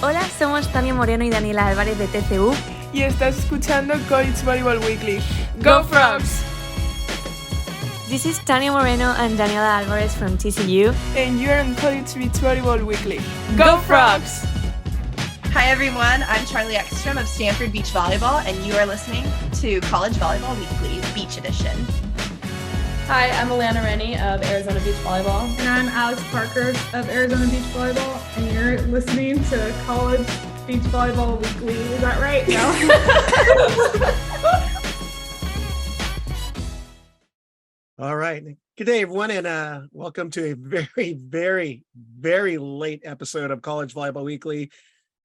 Hola, somos Tania Moreno y Daniela Álvarez de TCU. Y estás escuchando College Volleyball Weekly. ¡Go Frogs! This is Tania Moreno and Daniela Álvarez from TCU. And you're on College Beach Volleyball Weekly. ¡Go Frogs! Hi everyone, I'm Charlie Ekstrom of Stanford Beach Volleyball, and you are listening to College Volleyball Weekly, Beach Edition. Hi, I'm Alana Rennie of Arizona Beach Volleyball. And I'm Alex Parker of Arizona Beach Volleyball, and you're listening to College Beach Volleyball Weekly. Is that right? No? All right. Good day, everyone, and welcome to a very late episode of College Volleyball Weekly,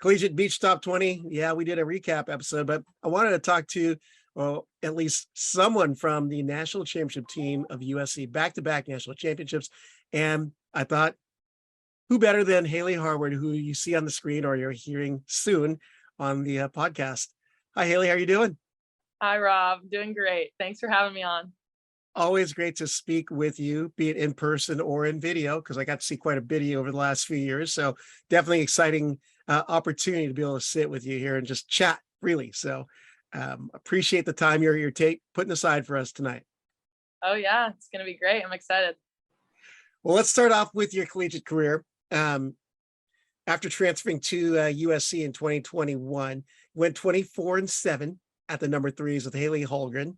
Collegiate Beach Top 20. Yeah, we did a recap episode, but I wanted to talk to at least someone from the national championship team of USC, back-to-back national championships. And I thought, who better than Hailey Harward, who you see on the screen or you're hearing soon on the podcast. Hi, Hailey. How are you doing? Hi, Rob. Doing great. Thanks for having me on. Always great to speak with you, be it in person or in video, because I got to see quite a bit of you over the last few years. So definitely exciting opportunity to be able to sit with you here and just chat freely. So appreciate the time you're putting aside for us tonight. Oh yeah, it's going to be great. I'm excited. Well, let's start off with your collegiate career. After transferring to USC in 2021, you went 24-7 at the number threes with Hailey Harward.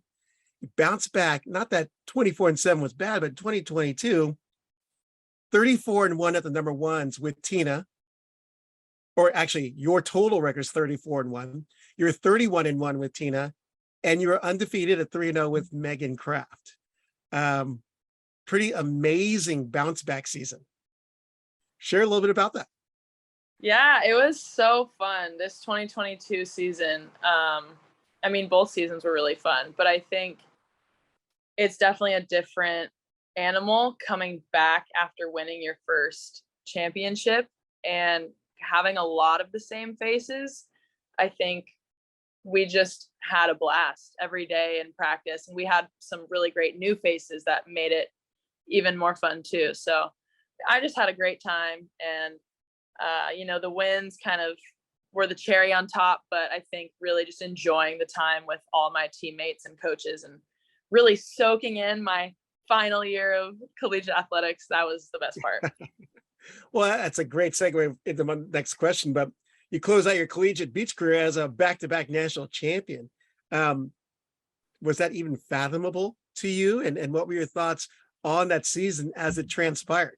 You bounced back. Not that 24-7 was bad, but 2022, 34-1 at the number ones with Tina. Or actually, your total record is 34-1. You're 31-1 with Tina, and you're undefeated at 3-0 with Megan Kraft. Pretty amazing bounce back season. Share a little bit about that. Yeah, it was so fun. This 2022 season. I mean, both seasons were really fun, but I think it's definitely a different animal coming back after winning your first championship and having a lot of the same faces. I think we just had a blast every day in practice, and we had some really great new faces that made it even more fun too. So I just had a great time, and the wins kind of were the cherry on top, but I think really just enjoying the time with all my teammates and coaches and really soaking in my final year of collegiate athletics. That was the best part. Well, that's a great segue into my next question, but you close out your collegiate beach career as a back-to-back national champion. Was that even fathomable to you? And what were your thoughts on that season as it transpired?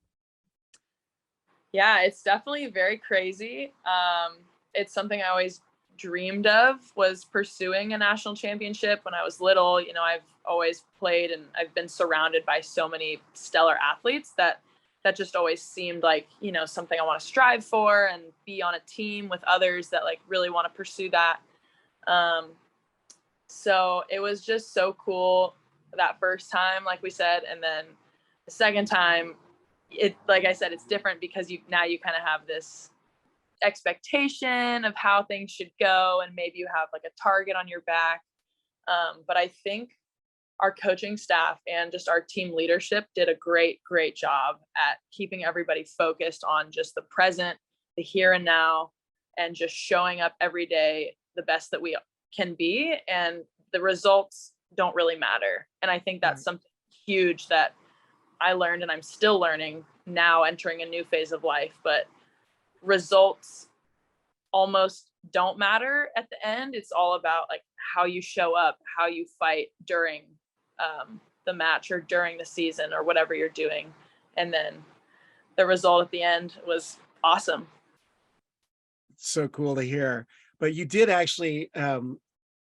Yeah, it's definitely very crazy. It's something I always dreamed of, was pursuing a national championship when I was little. I've always played and I've been surrounded by so many stellar athletes that just always seemed like, something I want to strive for and be on a team with others that like really want to pursue that. So it was just so cool that first time, like we said, and then the second time, like I said, it's different because you kind of have this expectation of how things should go, and maybe you have like a target on your back. But I think our coaching staff and just our team leadership did a great job at keeping everybody focused on just the present, the here and now, and just showing up every day the best that we can be. And the results don't really matter. And I think that's something huge that I learned, and I'm still learning now, entering a new phase of life. But results almost don't matter at the end. It's all about like how you show up, how you fight during the match or during the season or whatever you're doing. And then the result at the end was awesome. So cool to hear. But you did actually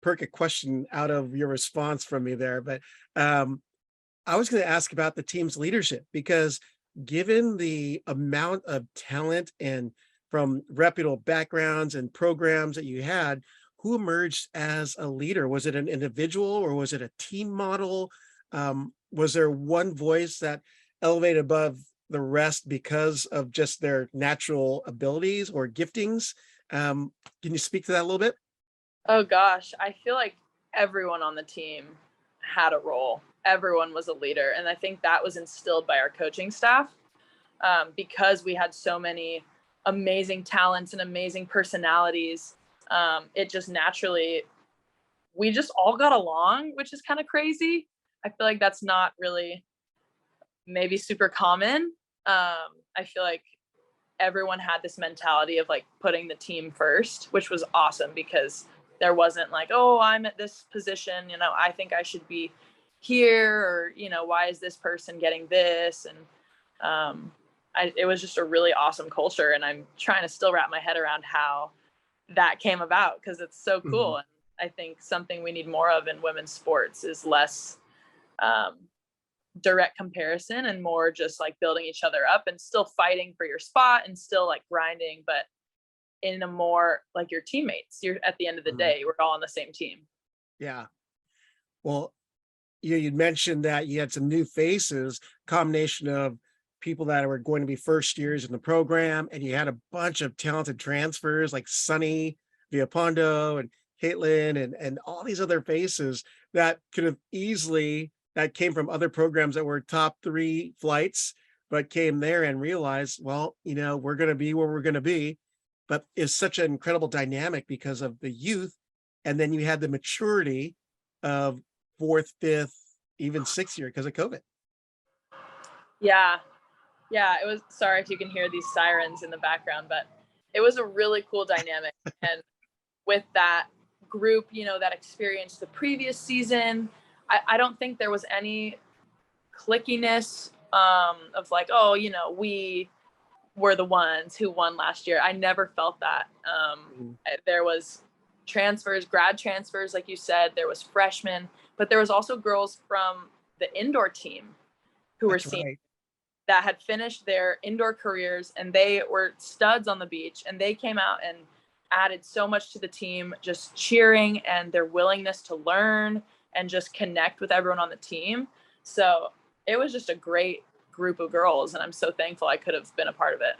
perk a question out of your response from me there. But I was going to ask about the team's leadership, because given the amount of talent and from reputable backgrounds and programs that you had, who emerged as a leader? Was it an individual or was it a team model? Was there one voice that elevated above the rest because of just their natural abilities or giftings? Can you speak to that a little bit? Oh gosh, I feel like everyone on the team had a role. Everyone was a leader. And I think that was instilled by our coaching staff, because we had so many amazing talents and amazing personalities. It just naturally, we just all got along, which is kind of crazy. I feel like that's not really maybe super common. I feel like everyone had this mentality of like putting the team first, which was awesome because there wasn't like, oh, I'm at this position, you know, I think I should be here, or, you know, why is this person getting this? And it was just a really awesome culture. And I'm trying to still wrap my head around how that came about, because it's so cool. Mhm. And I think something we need more of in women's sports is less direct comparison and more just like building each other up and still fighting for your spot and still like grinding, but in a more like your teammates. You're at the end of the day, we're all on the same team. Yeah. Well, you mentioned that you had some new faces, combination of people that were going to be first years in the program, and you had a bunch of talented transfers like Sunny Viapondo and Caitlin and all these other faces that could have easily, that came from other programs that were top 3 flights, but came there and realized, well, you know, we're going to be where we're going to be. But it's such an incredible dynamic because of the youth. And then you had the maturity of 4th, 5th, even 6th year because of COVID. Yeah. It was, sorry if you can hear these sirens in the background, but it was a really cool dynamic. And with that group, you know, that experienced the previous season, I don't think there was any clickiness of like, oh, you know, we were the ones who won last year. I never felt that. There was transfers, grad transfers, like you said, there was freshmen, but there was also girls from the indoor team who were seen Right. that had finished their indoor careers, and they were studs on the beach, and they came out and added so much to the team, just cheering and their willingness to learn and just connect with everyone on the team. So it was just a great group of girls, and I'm so thankful I could have been a part of it.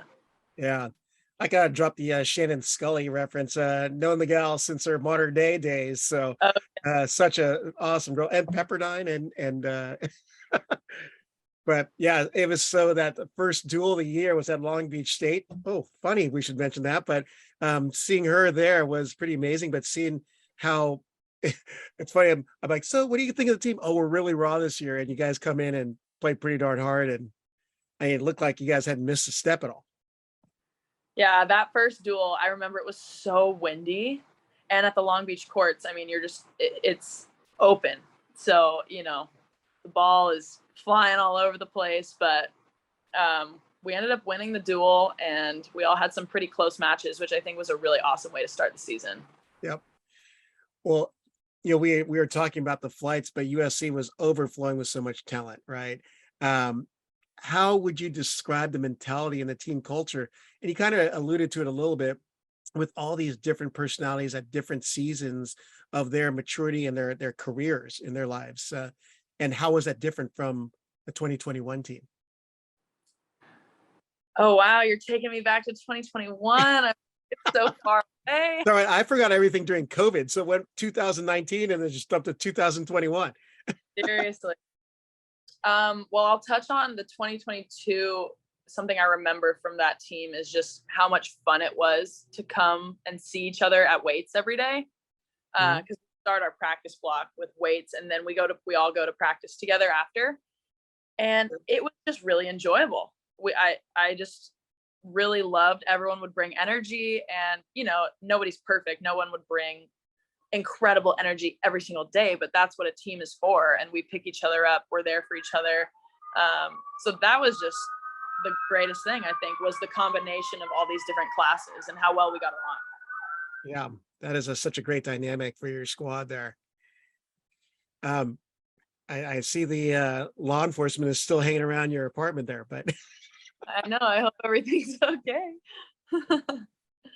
Yeah. I gotta drop the Shannon Scully reference, known the gal since her modern day days. So such a awesome girl, and Pepperdine and but yeah, it was so that the first duel of the year was at Long Beach State. Oh, funny, we should mention that. But seeing her there was pretty amazing. But seeing how it's funny, I'm like, so what do you think of the team? Oh, we're really raw this year, and you guys come in and play pretty darn hard, and I mean, it looked like you guys hadn't missed a step at all. Yeah, that first duel, I remember it was so windy, and at the Long Beach courts, I mean, you're just it's open, so you know the ball is flying all over the place, but we ended up winning the duel, and we all had some pretty close matches, which I think was a really awesome way to start the season. Yep. Well, you know, we were talking about the flights, but USC was overflowing with so much talent, right? How would you describe the mentality and the team culture? And you kind of alluded to it a little bit with all these different personalities at different seasons of their maturity and their careers in their lives. And how was that different from the 2021 team? Oh, wow. You're taking me back to 2021. It's so far away. Sorry, I forgot everything during COVID. So went 2019 and then just jumped to 2021. Seriously. Well, I'll touch on the 2022. Something I remember from that team is just how much fun it was to come and see each other at weights every day. Because we start our practice block with weights, and then we all go to practice together after. And it was just really enjoyable. I just really loved, everyone would bring energy, and you know, nobody's perfect. No one would bring incredible energy every single day, but that's what a team is for. And we pick each other up. We're there for each other. So that was just the greatest thing, I think, was the combination of all these different classes and how well we got along. Yeah, that is such a great dynamic for your squad there. I see the law enforcement is still hanging around your apartment there, but I know. I hope everything's okay.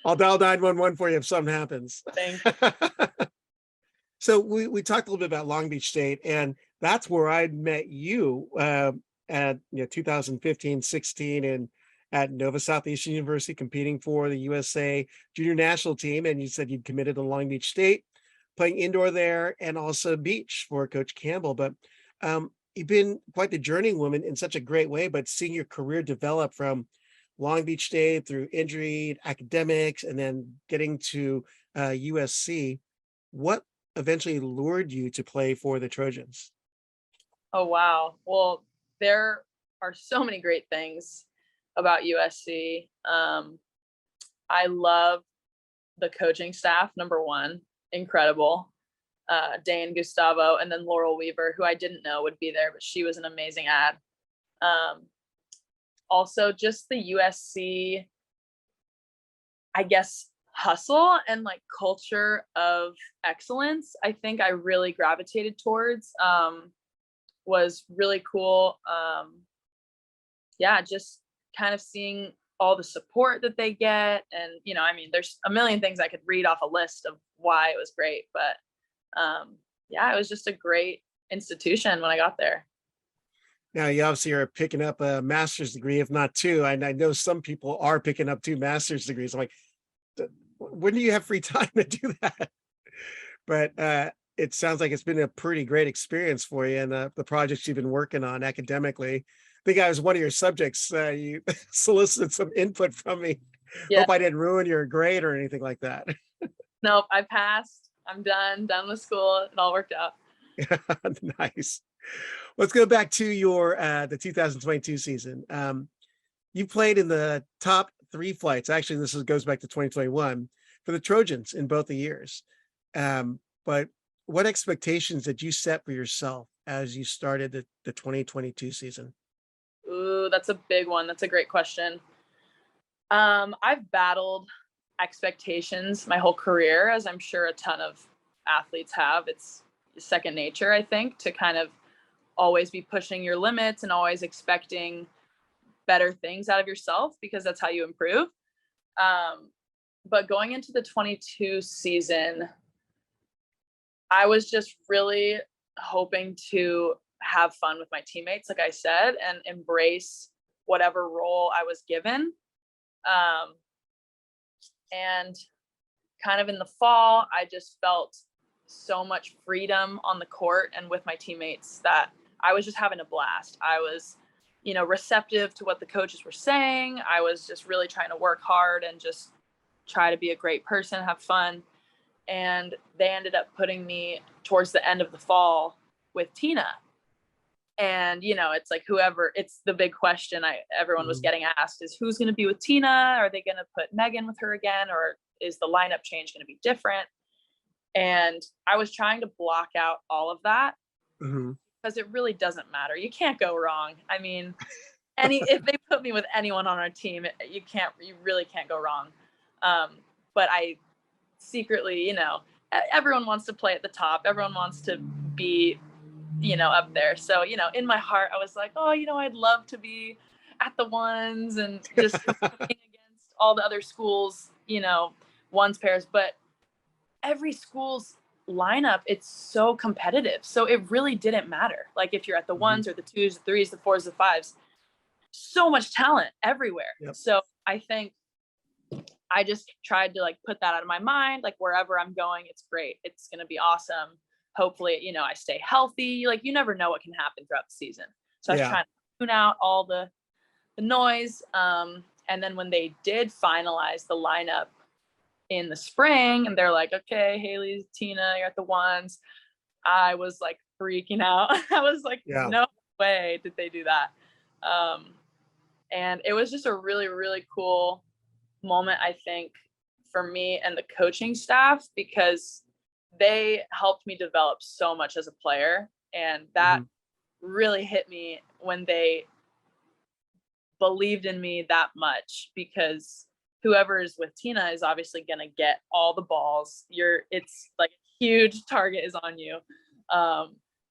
I'll dial 911 for you if something happens. Thanks. So we talked a little bit about Long Beach State, and that's where I met you at 2015, 16, and at Nova Southeastern University, competing for the USA Junior National Team. And you said you'd committed to Long Beach State, playing indoor there, and also beach for Coach Campbell. But you've been quite the journeywoman in such a great way. But seeing your career develop from Long Beach State through injury, academics, and then getting to USC. What eventually lured you to play for the Trojans? Oh, wow. Well, there are so many great things about USC. I love the coaching staff, number one, incredible. Dain, Gustavo, and then Laurel Weaver, who I didn't know would be there, but she was an amazing ad. Also, just the USC, I guess, hustle and like culture of excellence, I think I really gravitated towards, was really cool. Yeah, just kind of seeing all the support that they get. And, you know, I mean, there's a million things I could read off a list of why it was great, but yeah, it was just a great institution when I got there. Now, you obviously are picking up a master's degree, if not two. I know some people are picking up 2 master's degrees. I'm like, when do you have free time to do that? But it sounds like it's been a pretty great experience for you, and the projects you've been working on academically. I think I was one of your subjects. You solicited some input from me. Yeah. Hope I didn't ruin your grade or anything like that. Nope, I passed. I'm done with school. It all worked out. Nice. Let's go back to your the 2022 season. You played in the top 3 flights. Actually, this goes back to 2021 for the Trojans in both the years. But what expectations did you set for yourself as you started the 2022 season? Ooh, that's a big one. That's a great question. I've battled expectations my whole career, as I'm sure a ton of athletes have. It's second nature, I think, to kind of always be pushing your limits and always expecting better things out of yourself, because that's how you improve. But going into the 22 season, I was just really hoping to have fun with my teammates, like I said, and embrace whatever role I was given. And kind of in the fall, I just felt so much freedom on the court and with my teammates that I was just having a blast. I was, you know, receptive to what the coaches were saying. I was just really trying to work hard and just try to be a great person, have fun. And they ended up putting me towards the end of the fall with Tina. And, you know, it's like it's the big question everyone was getting asked is, who's going to be with Tina? Are they going to put Megan with her again? Or is the lineup change going to be different? And I was trying to block out all of that because it really doesn't matter. You can't go wrong. I mean, if they put me with anyone on our team, you really can't go wrong. But I secretly, you know, everyone wants to play at the top. Everyone wants to be, you know, up there. So, you know, in my heart, I was like, oh, you know, I'd love to be at the ones and just competing against all the other schools, you know, ones pairs. But every school's lineup, it's so competitive. So it really didn't matter. Like if you're at the ones or the twos, the threes, the fours, the fives, so much talent everywhere. Yep. So I think I just tried to like put that out of my mind. Like wherever I'm going, it's great. It's going to be awesome. Hopefully, you know, I stay healthy. Like you never know what can happen throughout the season. So I was trying to tune out all the noise. And then when they did finalize the lineup in the spring and they're like, okay, Hailey, Tina, you're at the ones, I was like freaking out. I was like, no way did they do that. And it was just a really, really cool moment, I think, for me and the coaching staff, because they helped me develop so much as a player. And that really hit me when they believed in me that much, because whoever is with Tina is obviously going to get all the balls. It's like a huge target is on you.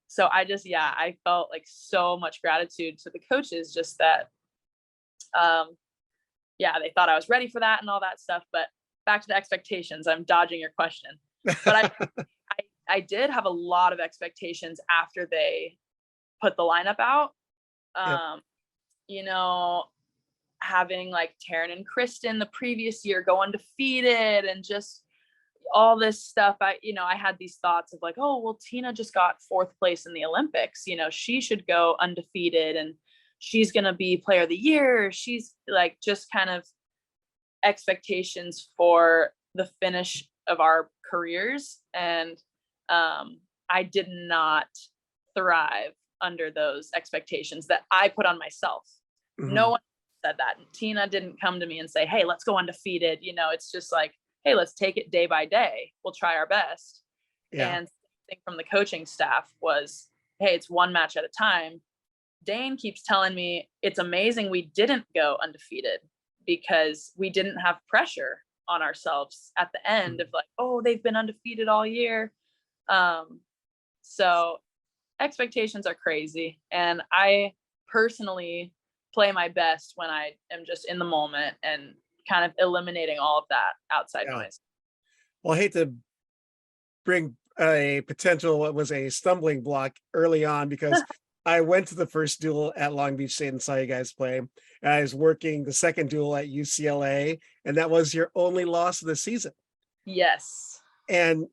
So I felt like so much gratitude to the coaches, just that, they thought I was ready for that and all that stuff. But back to the expectations, I'm dodging your question, but I did have a lot of expectations after they put the lineup out. You know, having like Taryn and Kristen the previous year go undefeated and just all this stuff. I had these thoughts of like, oh, well, Tina just got 4th place in the Olympics. You know, she should go undefeated and she's going to be player of the year. She's like, just kind of expectations for the finish of our careers. And I did not thrive under those expectations that I put on myself. Mhm. No one said that. Tina didn't come to me and say, hey, let's go undefeated. You know, it's just like, hey, let's take it day by day. We'll try our best. Yeah. And the thing from the coaching staff was, hey, it's one match at a time. Dain keeps telling me it's amazing we didn't go undefeated because we didn't have pressure on ourselves at the end of like, oh, they've been undefeated all year. So expectations are crazy. And I personally play my best when I am just in the moment and kind of eliminating all of that outside noise. Well, I hate to bring a potential, what was a stumbling block early on, because I went to the first duel at Long Beach State and saw you guys play. And I was working the second duel at UCLA, and that was your only loss of the season. Yes. And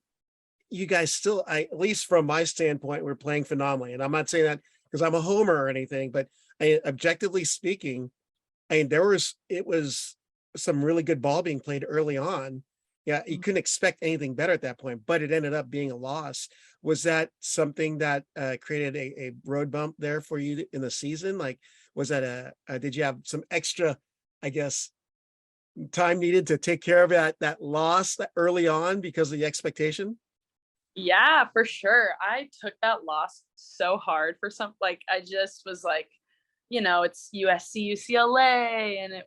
you guys still, at least from my standpoint, were playing phenomenally. And I'm not saying that because I'm a homer or anything, but objectively speaking, it was some really good ball being played early on. Yeah, you couldn't expect anything better at that point, but it ended up being a loss. Was that something that created a road bump there for you in the season? Like, was that did you have some extra, I guess, time needed to take care of that loss early on because of the expectation? Yeah, for sure. I took that loss so hard for I just was like, you know, it's USC, UCLA, and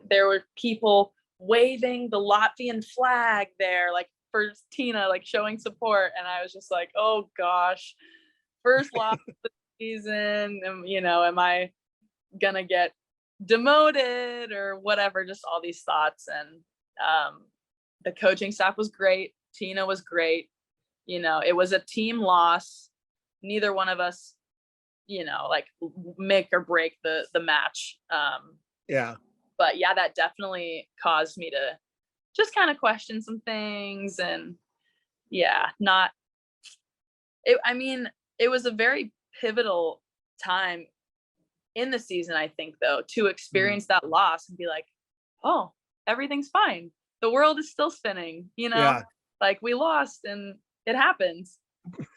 there were people waving the Latvian flag there, like for Tina, like showing support. And I was just like, oh gosh, first loss of the season. And, you know, am I gonna get demoted or whatever? Just all these thoughts. And the coaching staff was great. Tina was great. You know, it was a team loss. Neither one of us, you know, like make or break the match. Yeah. But yeah, that definitely caused me to just kind of question some things. And yeah, it was a very pivotal time in the season, I think, though, to experience that loss and be like, oh, everything's fine. The world is still spinning, you know, Yeah. like we lost and it happens.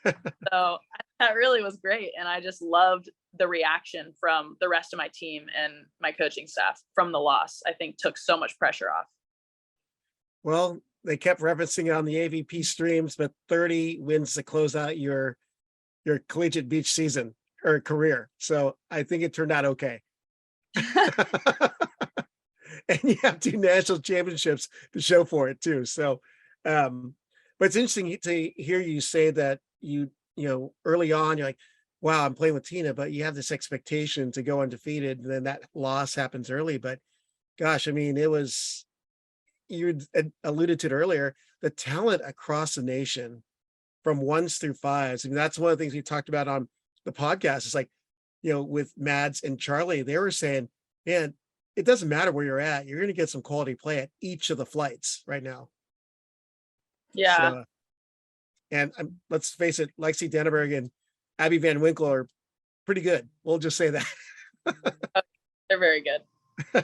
So that really was great. And I just loved the reaction from the rest of my team and my coaching staff from the loss. I think took so much pressure off. Well, they kept referencing it on the AVP streams, but 30 wins to close out your Collegiate Beach season or career. So I think it turned out okay. And you have 2 national championships to show for it too. So, but it's interesting to hear you say that you know, early on, you're like, wow, I'm playing with Tina, but you have this expectation to go undefeated, and then that loss happens early. But gosh, I mean, you alluded to it earlier, the talent across the nation from 1s through 5s. I mean, that's one of the things we talked about on the podcast. It's like, you know, with Mads and Charlie, they were saying, man, it doesn't matter where you're at. You're going to get some quality play at each of the flights right now. Yeah. So, and let's face it, Lexi Denneberg and Abby Van Winkle are pretty good. We'll just say that. They're very good.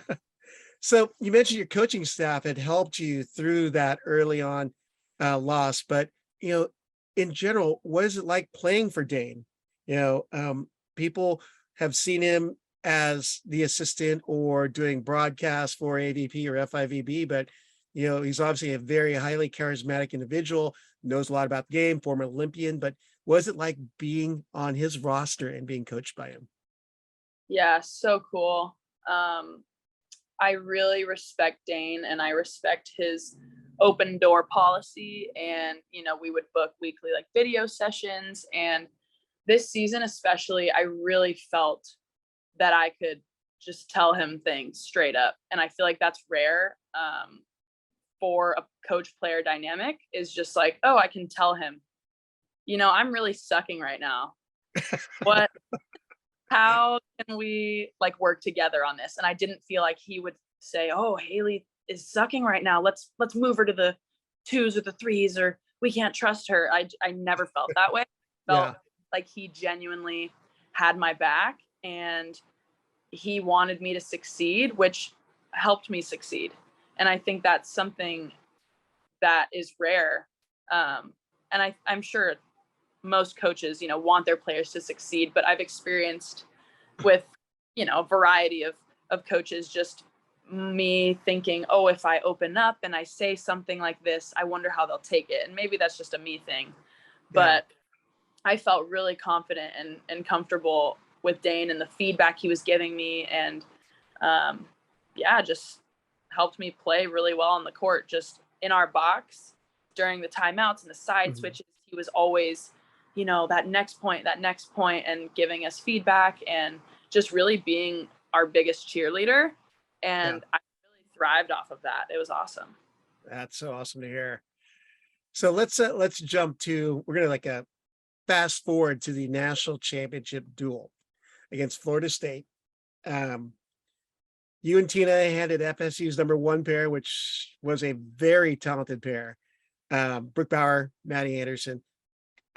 So you mentioned your coaching staff had helped you through that early on loss, but, you know, in general, what is it like playing for Dain? You know, people have seen him as the assistant or doing broadcasts for AVP or FIVB, but, you know, he's obviously a very highly charismatic individual, knows a lot about the game, former Olympian, but what is it like being on his roster and being coached by him? Yeah, so cool. I really respect Dain, and I respect his open door policy. And, you know, we would book weekly like video sessions. And this season, especially, I really felt that I could just tell him things straight up. And I feel like that's rare for a coach player dynamic, is just like, oh, I can tell him, you know, I'm really sucking right now. How can we like work together on this? And I didn't feel like he would say, oh, Hailey is sucking right now. Let's move her to the 2s or the 3s, or we can't trust her. I never felt that way. Felt like he genuinely had my back. And he wanted me to succeed, which helped me succeed. And I think that's something that is rare. And I'm sure most coaches, want their players to succeed, but I've experienced with, a variety of coaches, just me thinking, oh, if I open up and I say something like this, I wonder how they'll take it. And maybe that's just a me thing, but I felt really confident and comfortable with Dain and the feedback he was giving me. And just helped me play really well on the court, just in our box during the timeouts and the side switches. He was always, that next point, and giving us feedback and just really being our biggest cheerleader. And I really thrived off of that. It was awesome. That's so awesome to hear. So let's jump to, we're going to fast forward to the national championship duel against Florida State. You and Tina had at FSU's #1 pair, which was a very talented pair. Brooke Bauer, Maddie Anderson,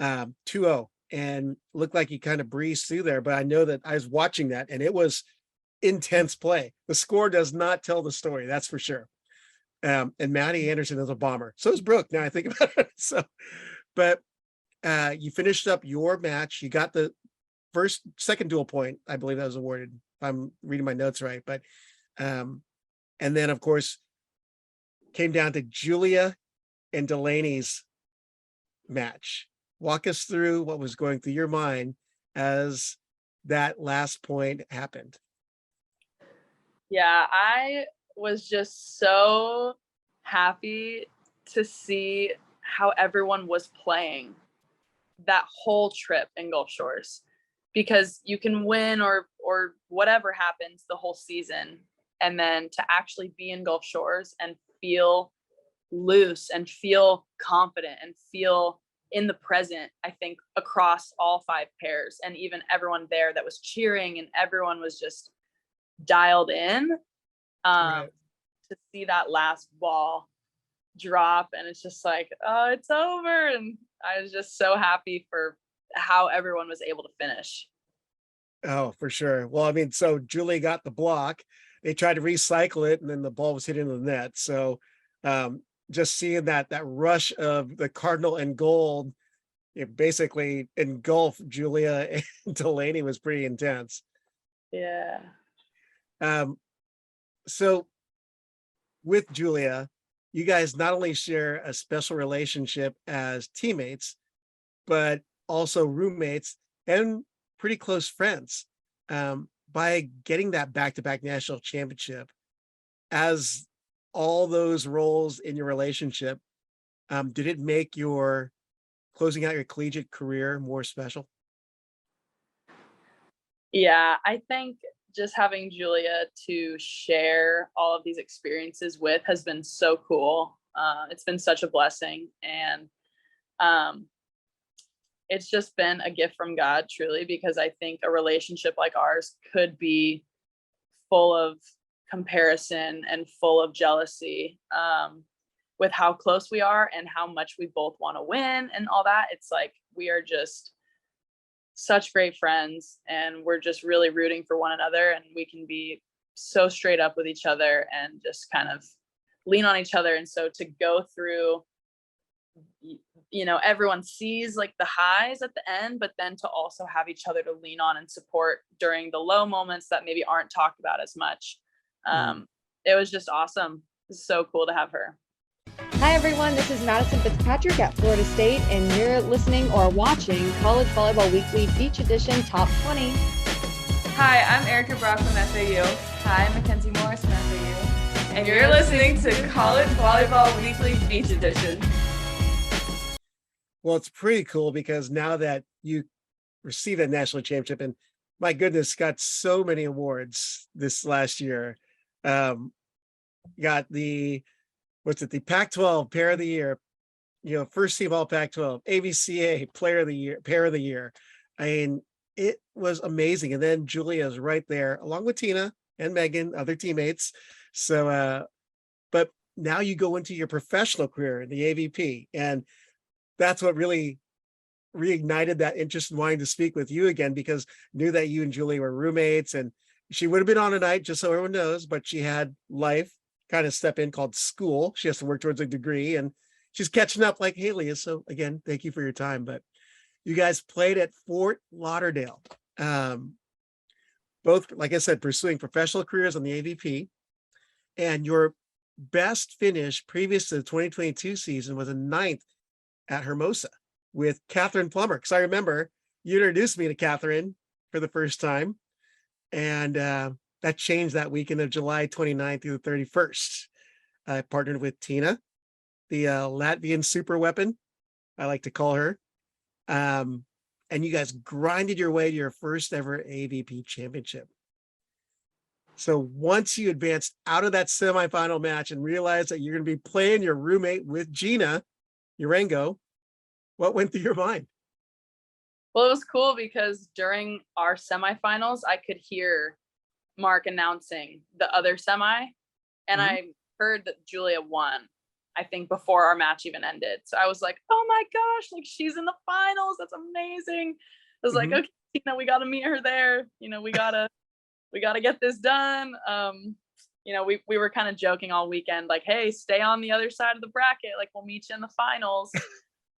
2-0, and looked like you kind of breezed through there. But I know that I was watching that, and it was intense play. The score does not tell the story, that's for sure. And Maddie Anderson is a bomber. So is Brooke, now I think about it. So, but you finished up your match. You got the second dual point, I believe that was awarded, if I'm reading my notes right. But and then, of course, came down to Julia and Delaney's match. Walk us through what was going through your mind as that last point happened. Yeah, I was just so happy to see how everyone was playing that whole trip in Gulf Shores, because you can win or whatever happens the whole season, and then to actually be in Gulf Shores and feel loose and feel confident and feel in the present, I think across all 5 pairs, and even everyone there that was cheering and everyone was just dialed in, to see that last ball drop, and it's just like, oh, it's over. And I was just so happy for how everyone was able to finish. Oh, for sure. Well, I mean, so Julie got the block, they tried to recycle it, and then the ball was hitting the net. So just seeing that rush of the Cardinal and gold, it basically engulfed Julia and Delaney was pretty intense. Yeah. So with Julia, you guys not only share a special relationship as teammates, but also roommates and pretty close friends. By getting that back-to-back national championship, as all those roles in your relationship, did it make your closing out your collegiate career more special? Yeah, I think just having Julia to share all of these experiences with has been so cool. It's been such a blessing, and it's just been a gift from God, truly, because I think a relationship like ours could be full of comparison and full of jealousy, with how close we are and how much we both want to win and all that. It's like we are just such great friends, and we're just really rooting for one another, and we can be so straight up with each other and just kind of lean on each other. And so to go through, everyone sees like the highs at the end, but then to also have each other to lean on and support during the low moments that maybe aren't talked about as much. It was just awesome. It's so cool to have her. Hi everyone, this is Madison Fitzpatrick at Florida State, and you're listening or watching College Volleyball Weekly Beach Edition Top 20. Hi, I'm Erica Brock from FAU. Hi, I'm Mackenzie Morris from FAU. And you're listening to College Volleyball Weekly Beach Edition. Well, it's pretty cool because now that you received a national championship, and my goodness, got so many awards this last year. Got the Pac-12 Pair of the Year, first team All-Pac-12, AVCA Player of the Year, Pair of the Year. I mean, it was amazing. And then Julia's right there, along with Tina and Megan, other teammates. So, but now you go into your professional career in the AVP, and that's what really reignited that interest in wanting to speak with you again, because knew that you and Julie were roommates, and She would have been on tonight, just so everyone knows, but she had life kind of step in called school. She has to work towards a degree, and she's catching up like Hailey is. So again, thank you for your time. But you guys played at Fort Lauderdale. Both, like I said, pursuing professional careers on the AVP, and your best finish previous to the 2022 season was a 9th at Hermosa with Catherine Plummer. Because I remember you introduced me to Catherine for the first time, and that changed that weekend of July 29th through the 31st. I partnered with Tina, the Latvian super weapon, I like to call her. And you guys grinded your way to your first ever AVP championship. So once you advanced out of that semifinal match and realized that you're going to be playing your roommate with Geena Urango, what went through your mind? Well, it was cool because during our semifinals, I could hear Mark announcing the other semi, and I heard that Julia won, I think, before our match even ended. So I was like, oh my gosh, like she's in the finals. That's amazing. I was like, okay, we got to meet her there. We gotta get this done. We were kind of joking all weekend, like, hey, stay on the other side of the bracket. Like, we'll meet you in the finals.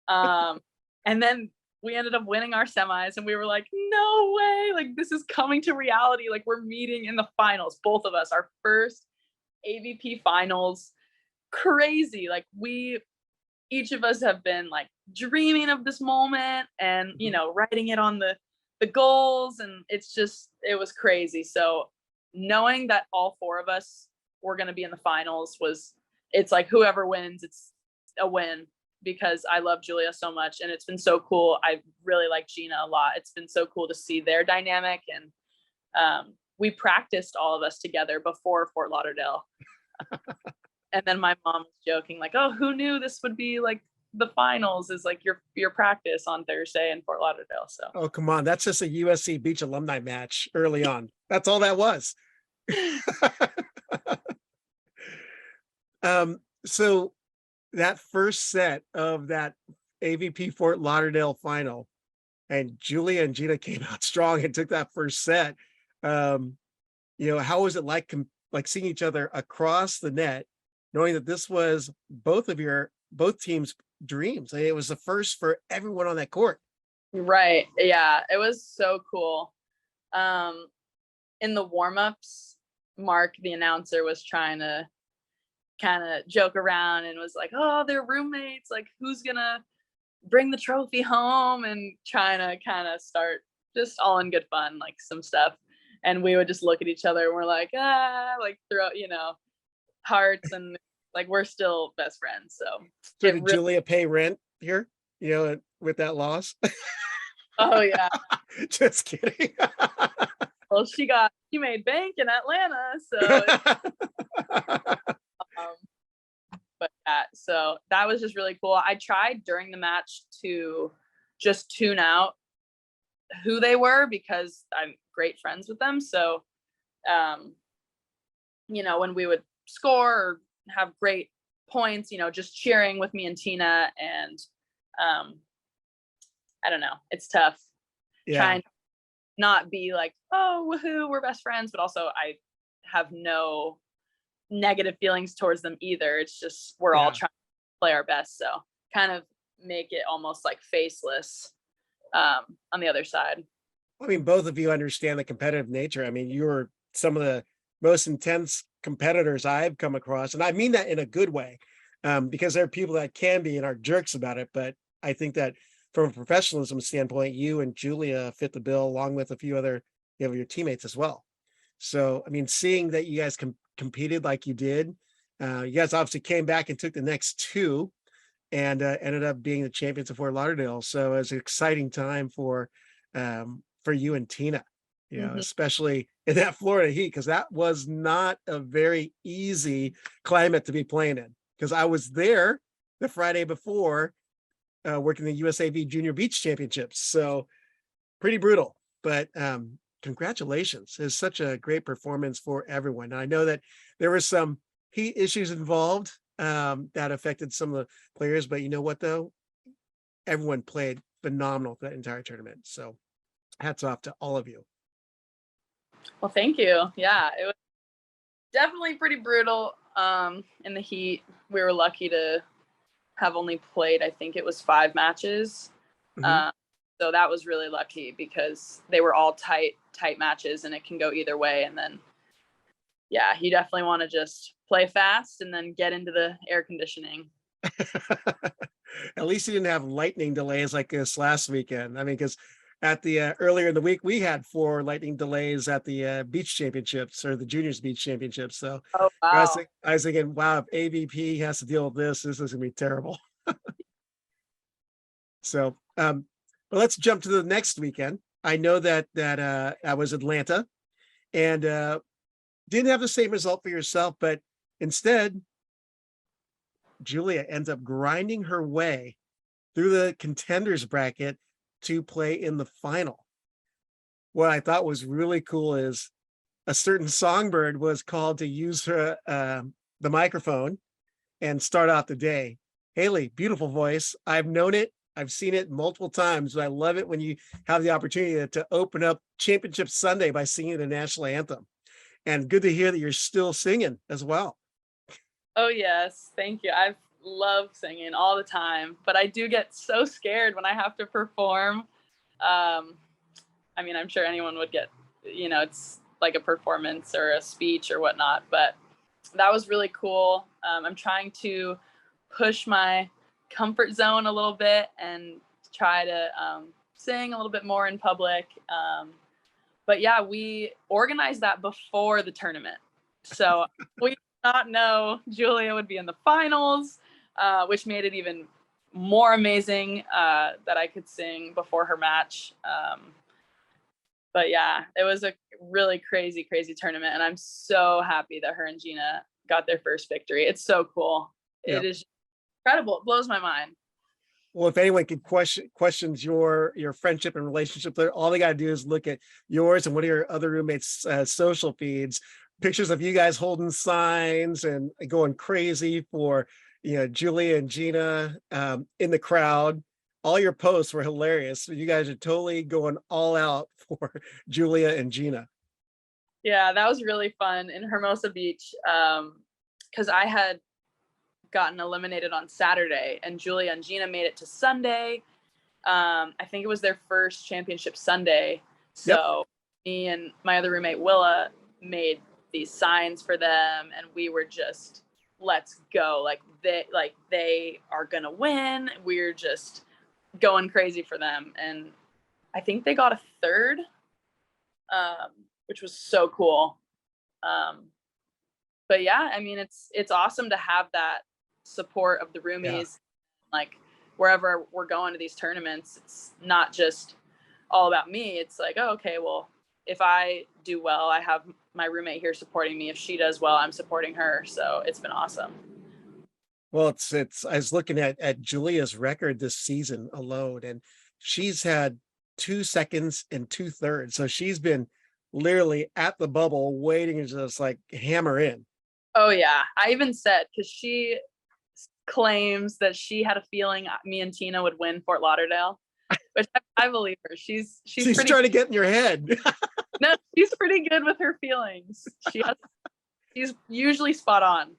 And then we ended up winning our semis, and we were like, no way. Like, this is coming to reality. Like, we're meeting in the finals, both of us, our first AVP finals. Crazy. Like, each of us have been like dreaming of this moment and, writing it on the goals, and it was crazy. So knowing that all 4 of us were going to be in the finals it's like whoever wins, it's a win, because I love Julia so much, and it's been so cool. I really like Geena a lot. It's been so cool to see their dynamic, and we practiced, all of us together, before Fort Lauderdale. And then my mom was joking, like, oh, who knew this would be like the finals is like your practice on Thursday in Fort Lauderdale. So, oh, come on. That's just a USC Beach alumni match early on. That's all that was. So that first set of that AVP Fort Lauderdale final, and Julia and Geena came out strong and took that first set. How was it like seeing each other across the net, knowing that this was both teams' dreams? It was the first for everyone on that court. Right. Yeah, it was so cool. In the warm-ups, Mark, the announcer, was trying to kind of joke around and was like, oh, they're roommates, like, who's gonna bring the trophy home, and trying to kind of start just all in good fun, like some stuff. And we would just look at each other and we're like, like throw, hearts, and like we're still best friends. So did Julia pay rent here, with that loss? Oh yeah. Just kidding. Well, she made bank in Atlanta, so but so that was just really cool. I tried during the match to just tune out who they were, because I'm great friends with them. So when we would score or have great points, just cheering with me and Tina, and I don't know, it's tough. Trying to not be like, oh, woohoo, we're best friends, but also I have no negative feelings towards them either. It's just we're all trying to play our best, so kind of make it almost like faceless on the other side. I mean, both of you understand the competitive nature. I mean, you're some of the most intense competitors I've come across, and I mean that in a good way, because there are people that can be and are jerks about it, but I think that from a professionalism standpoint, you and Julia fit the bill, along with a few other your teammates as well. So, I mean, seeing that you guys competed like you did, you guys obviously came back and took the next 2 and ended up being the champions of Fort Lauderdale. So it was an exciting time for you and Tina, especially in that Florida heat, because that was not a very easy climate to be playing in, because I was there the Friday before working the USAV Junior Beach Championships. So pretty brutal, but congratulations. It's such a great performance for everyone. And I know that there were some heat issues involved that affected some of the players, but you know what though? Everyone played phenomenal for that entire tournament. So hats off to all of you. Well, thank you. Yeah, it was definitely pretty brutal in the heat. We were lucky to have only played, I think it was 5 matches. Mhm. So that was really lucky because they were all tight matches and it can go either way. And then, yeah, you definitely want to just play fast and then get into the air conditioning. At least you didn't have lightning delays like this last weekend. I mean, because at the earlier in the week we had 4 lightning delays at the beach championships or the juniors beach championships. So Oh, wow. I was thinking, wow, if AVP has to deal with this is gonna be terrible. So, but let's jump to the next weekend. I know that I was Atlanta, and didn't have the same result for yourself, but instead, Julia ends up grinding her way through the contenders bracket to play in the final. What I thought was really cool is a certain songbird was called to use her the microphone and start off the day. Hailey, beautiful voice. I've known it. I've seen it multiple times, but I love it when you have the opportunity to open up Championship Sunday by singing the national anthem. And good to hear that you're still singing as well. Oh, yes. Thank you. I love singing all the time, but I do get so scared when I have to perform. I mean, I'm sure anyone would get, it's like a performance or a speech or whatnot, but that was really cool. I'm trying to push my comfort zone a little bit and try to sing a little bit more in public. But yeah, we organized that before the tournament. So we did not know Julia would be in the finals, which made it even more amazing that I could sing before her match. But yeah, it was a really crazy tournament. And I'm so happy that her and Geena got their first victory. It's so cool. Yeah. It is incredible. It blows my mind. Well, if anyone could questions your friendship and relationship, all they got to do is look at yours and one of your other roommates' social feeds, pictures of you guys holding signs and going crazy for Julia and Geena in the crowd. All your posts were hilarious. You guys are totally going all out for Julia and Geena. Yeah, that was really fun in Hermosa Beach because I had gotten eliminated on Saturday and Julia and Geena made it to Sunday. I think it was their first championship Sunday. So me and my other roommate Willa made these signs for them and we were just, let's go. Like they are gonna win. We're just going crazy for them. And I think they got a third, which was so cool. But yeah, I mean, it's awesome to have that support of the roomies. Like wherever we're going to these tournaments, it's not just all about me. It's like, oh, okay, well, if I do well, I have my roommate here supporting me. If she does well, I'm supporting her. So it's been awesome. Well, I was looking at Julia's record this season alone, and she's had 2 seconds and 2 thirds. So she's been literally at the bubble waiting to just like hammer in. Oh yeah. I even said, because she claims that she had a feeling me and Tina would win Fort Lauderdale, which I believe her. She's trying to get in your head. No, she's pretty good with her feelings. She's usually spot on.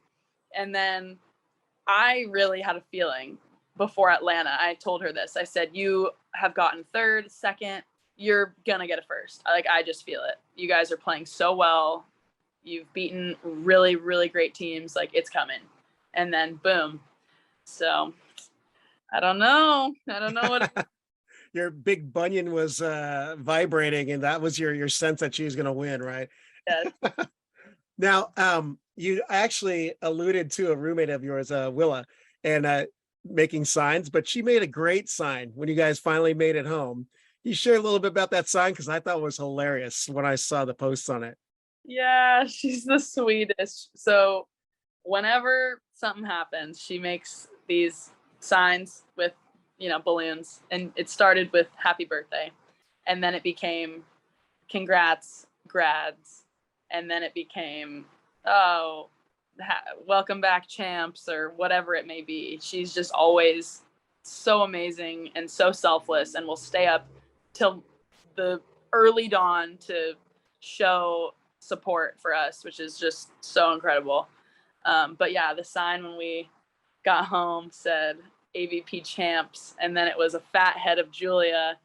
And then I really had a feeling before Atlanta. I told her this. I said, you have gotten third, second, you're gonna get a first. I just feel it. You guys are playing so well. You've beaten really, really great teams. Like it's coming. And then boom. So I don't know what your big bunion was vibrating and that was your sense that she was going to win, right? Yes. Now, you actually alluded to a roommate of yours, Willa, and making signs, but she made a great sign when you guys finally made it home. You share a little bit about that sign because I thought it was hilarious when I saw the posts on it. Yeah, she's the sweetest. So whenever something happens, she makes these signs with, balloons. And it started with happy birthday. And then it became congrats, grads. And then it became, welcome back, champs, or whatever it may be. She's just always so amazing and so selfless and will stay up till the early dawn to show support for us, which is just so incredible. But yeah, the sign when we got home said AVP champs, and then it was a fat head of Julia,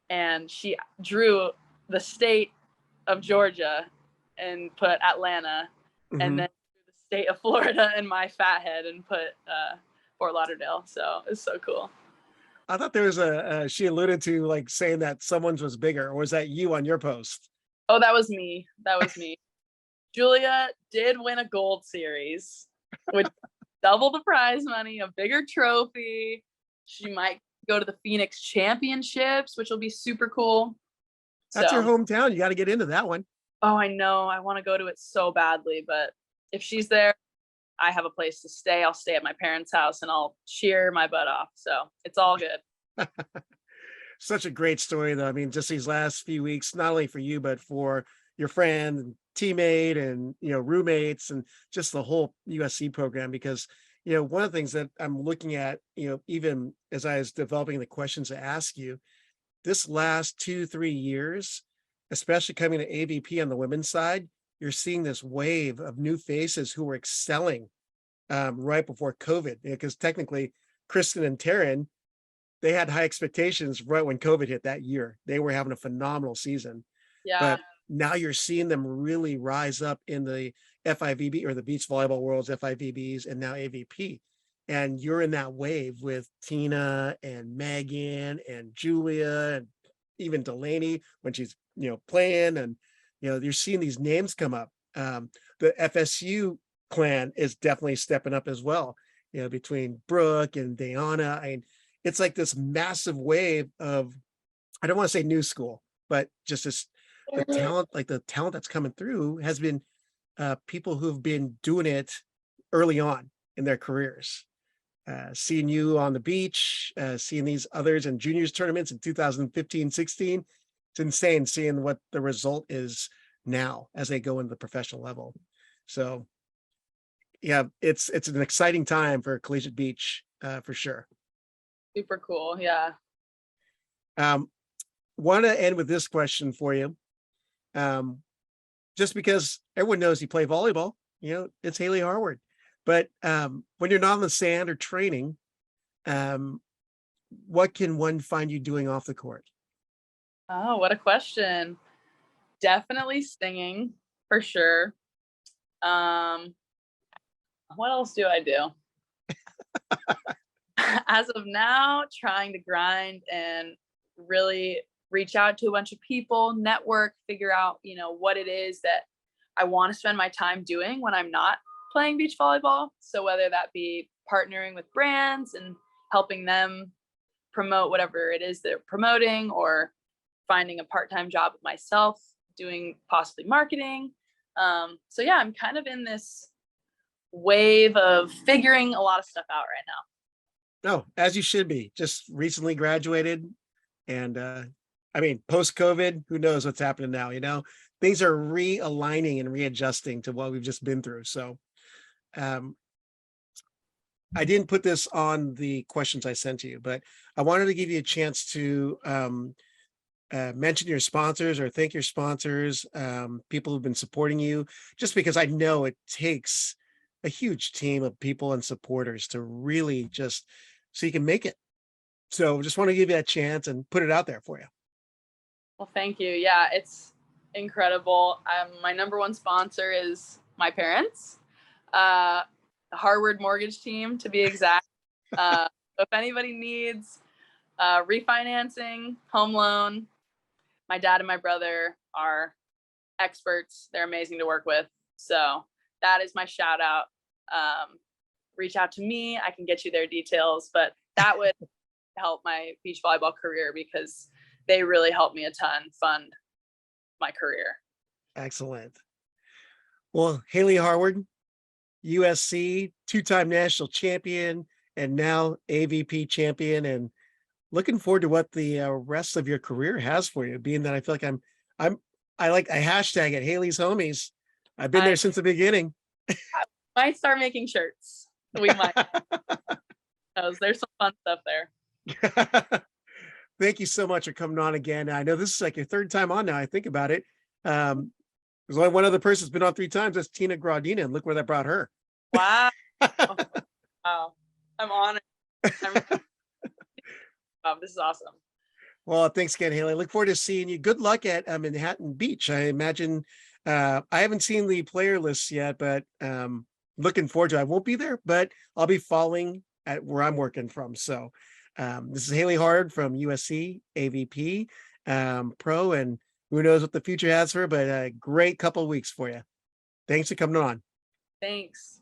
and she drew the state of Georgia and put Atlanta, and then the state of Florida and my fat head and put Fort Lauderdale. So it's so cool. I thought there was she alluded to like saying that someone's was bigger, or was that you on your post? Oh, that was me. Julia did win a gold series with double the prize money, a bigger trophy. She might go to the Phoenix Championships, which will be super cool. That's your hometown. You got to get into that one. Oh, I know. I want to go to it so badly, but if she's there, I have a place to stay. I'll stay at my parents' house and I'll cheer my butt off. So it's all good. Such a great story, though. I mean, just these last few weeks, not only for you, but for your friend and teammate and, roommates and just the whole USC program. Because, one of the things that I'm looking at, even as I was developing the questions to ask you, this last 2-3 years, especially coming to AVP on the women's side, you're seeing this wave of new faces who were excelling right before COVID. Because technically, Kristen and Taryn, they had high expectations right when COVID hit that year. They were having a phenomenal season. Yeah. But now you're seeing them really rise up in the FIVB or the Beach Volleyball Worlds, FIVBs, and now AVP. And you're in that wave with Tina and Megan and Julia and even Delaney when she's, playing. And, you're seeing these names come up. The FSU clan is definitely stepping up as well, between Brooke and Diana. I mean, it's like this massive wave of, I don't want to say new school, but just this, the talent that's coming through has been people who've been doing it early on in their careers. Seeing you on the beach, seeing these others in juniors tournaments in 2015, 16, it's insane seeing what the result is now as they go into the professional level. So yeah, it's an exciting time for Collegiate Beach for sure. Super cool. Yeah. Want to end with this question for you. Just because everyone knows you play volleyball, it's Hailey Harward. But when you're not on the sand or training, what can one find you doing off the court? Oh, what a question. Definitely singing for sure. What else do I do? As of now, trying to grind and really reach out to a bunch of people, network, figure out, what it is that I want to spend my time doing when I'm not playing beach volleyball. So whether that be partnering with brands and helping them promote whatever it is they're promoting, or finding a part-time job with myself, doing possibly marketing. So yeah, I'm kind of in this wave of figuring a lot of stuff out right now. No, as you should be. Just recently graduated. And post-COVID, who knows what's happening now, things are realigning and readjusting to what we've just been through. So I didn't put this on the questions I sent to you, but I wanted to give you a chance to mention your sponsors or thank your sponsors, people who've been supporting you, just because I know it takes a huge team of people and supporters to really just so you can make it. So just want to give you that chance and put it out there for you. Well, thank you. Yeah, it's incredible. My number one sponsor is my parents, the Harward mortgage team to be exact. If anybody needs refinancing, home loan, my dad and my brother are experts. They're amazing to work with. So that is my shout out. Reach out to me. I can get you their details, but that would help my beach volleyball career because they really helped me a ton fund my career. Excellent. Well, Hailey Harward, USC, two-time national champion, and now AVP champion, and looking forward to what the rest of your career has for you, being that I feel like I hashtag it Hailey's homies. I've been there since the beginning. I might start making shirts. We might. There's some fun stuff there. Thank you so much for coming on again. I know this is like your third time on now. I think about it. There's only one other person that's been on 3 times. That's Tina Graudina, and look where that brought her. Wow. Wow. I'm honored. This is awesome. Well, thanks again, Hailey. Look forward to seeing you. Good luck at Manhattan Beach. I imagine I haven't seen the player lists yet, but looking forward to it. I won't be there, but I'll be following at where I'm working from. So this is Hailey Harward from USC AVP Pro, and who knows what the future has for her, but a great couple of weeks for you. Thanks for coming on. Thanks.